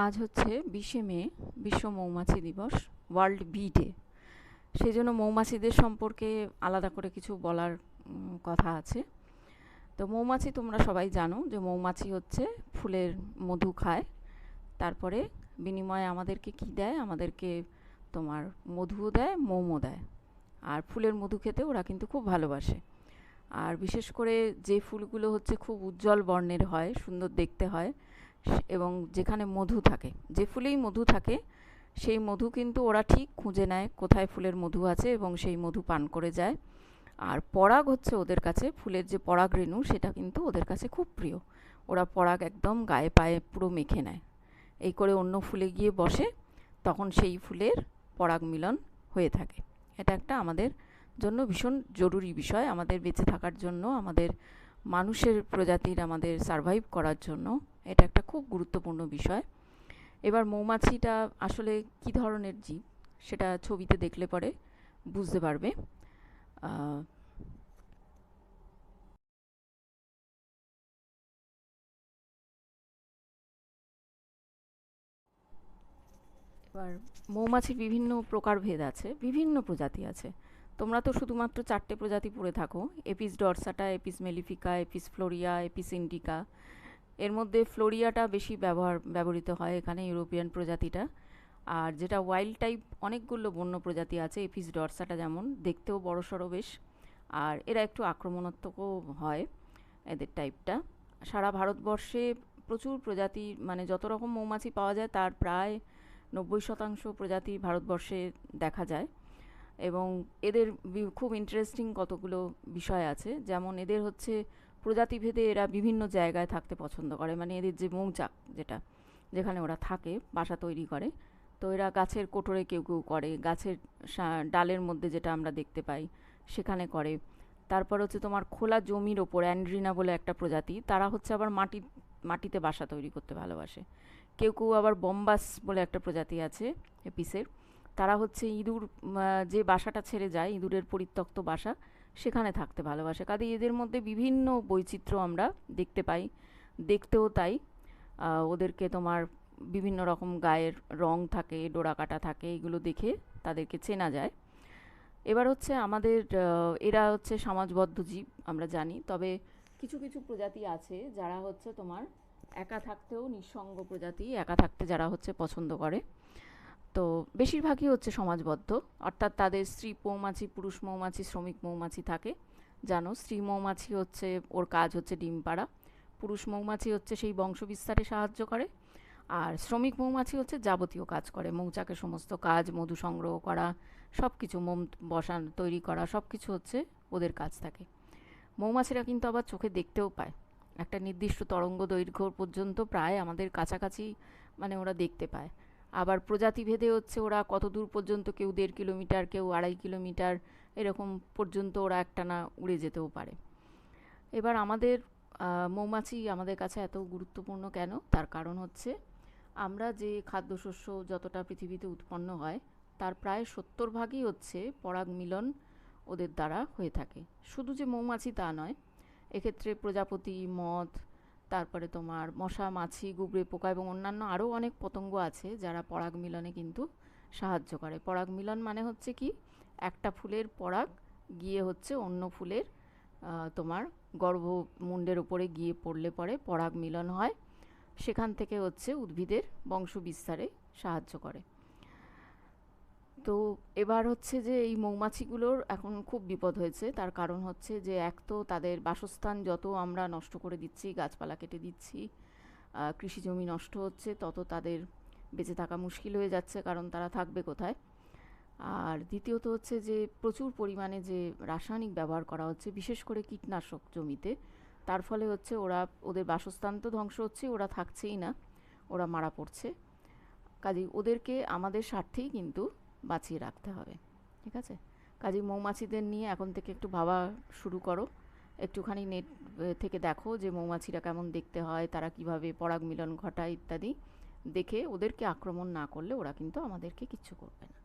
আজ হচ্ছে 20শে মে, বিশ্ব মৌমাছি দিবস, ওয়ার্ল্ড বি ডে। সেই জন্য মৌমাছিদের সম্পর্কে আলাদা করে কিছু বলার কথা আছে। তো মৌমাছি তোমরা সবাই জানো যে মৌমাছি হচ্ছে ফুলের মধু খায়, তারপরে বিনিময়ে আমাদেরকে কি দেয়, আমাদেরকে তোমার মধুও দেয়, মোমও দেয়। আর ফুলের মধু খেতে ওরা কিন্তু খুব ভালোবাসে। আর বিশেষ করে যে ফুলগুলো হচ্ছে খুব উজ্জ্বল বর্ণের হয়, সুন্দর দেখতে হয়, এবং যেখানে মধু থাকে, যে ফুলেই মধু থাকে সেই মধু কিন্তু ওরা ঠিক খুঁজে নেয় কোথায় ফুলের মধু আছে এবং সেই মধু পান করে যায়। আর পরাগ হচ্ছে ওদের কাছে, ফুলের যে পরাগ রেণু সেটা কিন্তু ওদের কাছে খুব প্রিয়। ওরা পরাগ একদম গায়ে পায়ে পুরো মেখে নেয়, এই করে অন্য ফুলে গিয়ে বসে, তখন সেই ফুলের পরাগ মিলন হয়ে থাকে। এটা একটা আমাদের জন্য ভীষণ জরুরি বিষয়, আমাদের বেঁচে থাকার জন্য, আমাদের মানুষের প্রজাতির আমাদের সারভাইভ করার জন্য এটা একটা খুব গুরুত্বপূর্ণ বিষয়। এবার মৌমাছিটা আসলে কী ধরনের জীব সেটা ছবিতে দেখলে পরে বুঝতে পারবে। এবার মৌমাছির বিভিন্ন প্রকারভেদ আছে, বিভিন্ন প্রজাতি আছে। তোমরা তো শুধুমাত্র 4টে প্রজাতি পড়ে থাকো: Apis dorsata, Apis mellifica, Apis florea, Apis indica. এর মধ্যে ফ্লোরিয়াটা বেশি ব্যবহৃত হয় এখানে, ইউরোপিয়ান প্রজাতিটা। আর যেটা ওয়াইল্ড টাইপ অনেকগুলো বন্য প্রজাতি আছে, এপিস ডরসাটা যেমন, দেখতেও বড়সড় বেশ, আর এরা একটু আক্রমণাত্মকও হয় এদের টাইপটা। সারা ভারতবর্ষে প্রচুর প্রজাতি, মানে যত রকম মৌমাছি পাওয়া যায় তার প্রায় 90% প্রজাতি ভারতবর্ষে দেখা যায়। এবং এদের খুব ইন্টারেস্টিং কতগুলো বিষয় আছে, যেমন এদের হচ্ছে প্রজাতিভেদে এরা বিভিন্ন জায়গায় থাকতে পছন্দ করে, মানে এদের যে মৌচাক যেটা, যেখানে ওরা থাকে বাসা তৈরি করে, তো এরা গাছের কোটরে কেউ কেউ করে, গাছের ডালের মধ্যে যেটা আমরা দেখতে পাই সেখানে করে। তারপর হচ্ছে তোমার খোলা জমির ওপর অ্যান্ড্রিনা বলে একটা প্রজাতি, তারা হচ্ছে আবার মাটিতে বাসা তৈরি করতে ভালোবাসে। কেউ কেউ আবার বম্বাস বলে একটা প্রজাতি আছে এপিসের, তারা হচ্ছে ইঁদুর যে বাসাটা ছেড়ে যায়, ইঁদুরের পরিত্যক্ত বাসা, সেখানে থাকতে ভালোবাসে। কাজে এদের মধ্যে বিভিন্ন বৈচিত্র্য আমরা দেখতে পাই, দেখতেও তাই। ওদেরকে তোমার বিভিন্ন রকম গায়ের রং থাকে, ডোরা কাটা থাকে, এগুলো দেখে তাদেরকে চেনা যায়। এবার হচ্ছে আমাদের এরা হচ্ছে সমাজবদ্ধ জীব আমরা জানি, তবে কিছু কিছু প্রজাতি আছে যারা হচ্ছে তোমার একা থাকতেও, নিঃসঙ্গ প্রজাতি, একা থাকতে যারা হচ্ছে পছন্দ করে। তো বেশিরভাগই হচ্ছে সমাজবদ্ধ, অর্থাৎ তাদের স্ত্রী মৌমাছি, পুরুষ মৌমাছি, শ্রমিক মৌমাছি থাকে। জানো, স্ত্রী মৌমাছি হচ্ছে ওর কাজ হচ্ছে ডিম পাড়া, পুরুষ মৌমাছি হচ্ছে সেই বংশ বিস্তারে সাহায্য করে, আর শ্রমিক মৌমাছি হচ্ছে যাবতীয় কাজ করে, মৌচাকের সমস্ত কাজ, মধু সংগ্রহ করা, সব কিছু, মোম বসান তৈরি করা, সব কিছু হচ্ছে ওদের কাজ থাকে। মৌমাছিরা কিন্তু আবার চোখে দেখতেও পায়, একটা নির্দিষ্ট তরঙ্গ দৈর্ঘ্য পর্যন্ত প্রায় আমাদের কাছাকাছি, মানে ওরা দেখতে পায়। আবার প্রজাতিভেদে হচ্ছে ওরা কত দূর পর্যন্ত, কেউ 1.5 কিলোমিটার, কেউ 2.5 কিলোমিটার, এরকম পর্যন্ত ওরা একটানা উড়ে যেতেও পারে। এবার আমাদের মৌমাছি আমাদের কাছে এত গুরুত্বপূর্ণ কেন, তার কারণ হচ্ছে আমরা যে খাদ্যশস্য যতটা পৃথিবীতে উৎপন্ন হয় তার প্রায় 70ভাগই হচ্ছে পরাগ মিলন ওদের দ্বারা হয়ে থাকে। শুধু যে মৌমাছি তা নয়, এক্ষেত্রে প্রজাপতি, মধ, তারপরে তোমার মশা, মাছি, গুবরে পোকা এবং অন্যান্য আরও অনেক পতঙ্গ আছে যারা পরাগ মিলনে কিন্তু সাহায্য করে। পরাগ মিলন মানে হচ্ছে কি, একটা ফুলের পরাগ গিয়ে হচ্ছে অন্য ফুলের তোমার গর্ভমুণ্ডের উপরে গিয়ে পড়লে পরে পরাগ মিলন হয়, সেখান থেকে হচ্ছে উদ্ভিদের বংশ বিস্তারে সাহায্য করে। তো এবার হচ্ছে যে এই মৌমাছিগুলোর এখন খুব বিপদ হয়েছে, তার কারণ হচ্ছে যে এক তো তাদের বাসস্থান যত আমরা নষ্ট করে দিচ্ছি, গাছপালা কেটে দিচ্ছি, কৃষি জমি নষ্ট হচ্ছে, তত তাদের বেঁচে থাকা মুশকিল হয়ে যাচ্ছে, কারণ তারা থাকবে কোথায়। আর দ্বিতীয়ত হচ্ছে যে প্রচুর পরিমাণে যে রাসায়নিক ব্যবহার করা হচ্ছে, বিশেষ করে কীটনাশক জমিতে, তার ফলে হচ্ছে ওদের বাসস্থান তো ধ্বংস হচ্ছে, ওরা থাকছেই না, ওরা মারা পড়ছে। কাজেই ওদেরকে আমাদের স্বার্থেই কিন্তু বাঁচিয়ে রাখতে হবে, ঠিক আছে? কাজেই মৌমাছিদের নিয়ে এখন থেকে একটু ভাবা শুরু করো, একটুখানি নেট থেকে দেখো যে মৌমাছিরা কেমন দেখতে হয়, তারা কিভাবে পরাগ মিলন ঘটায় ইত্যাদি, দেখে ওদেরকে আক্রমণ না করলে ওরা কিন্তু আমাদেরকে কিচ্ছু করবে না।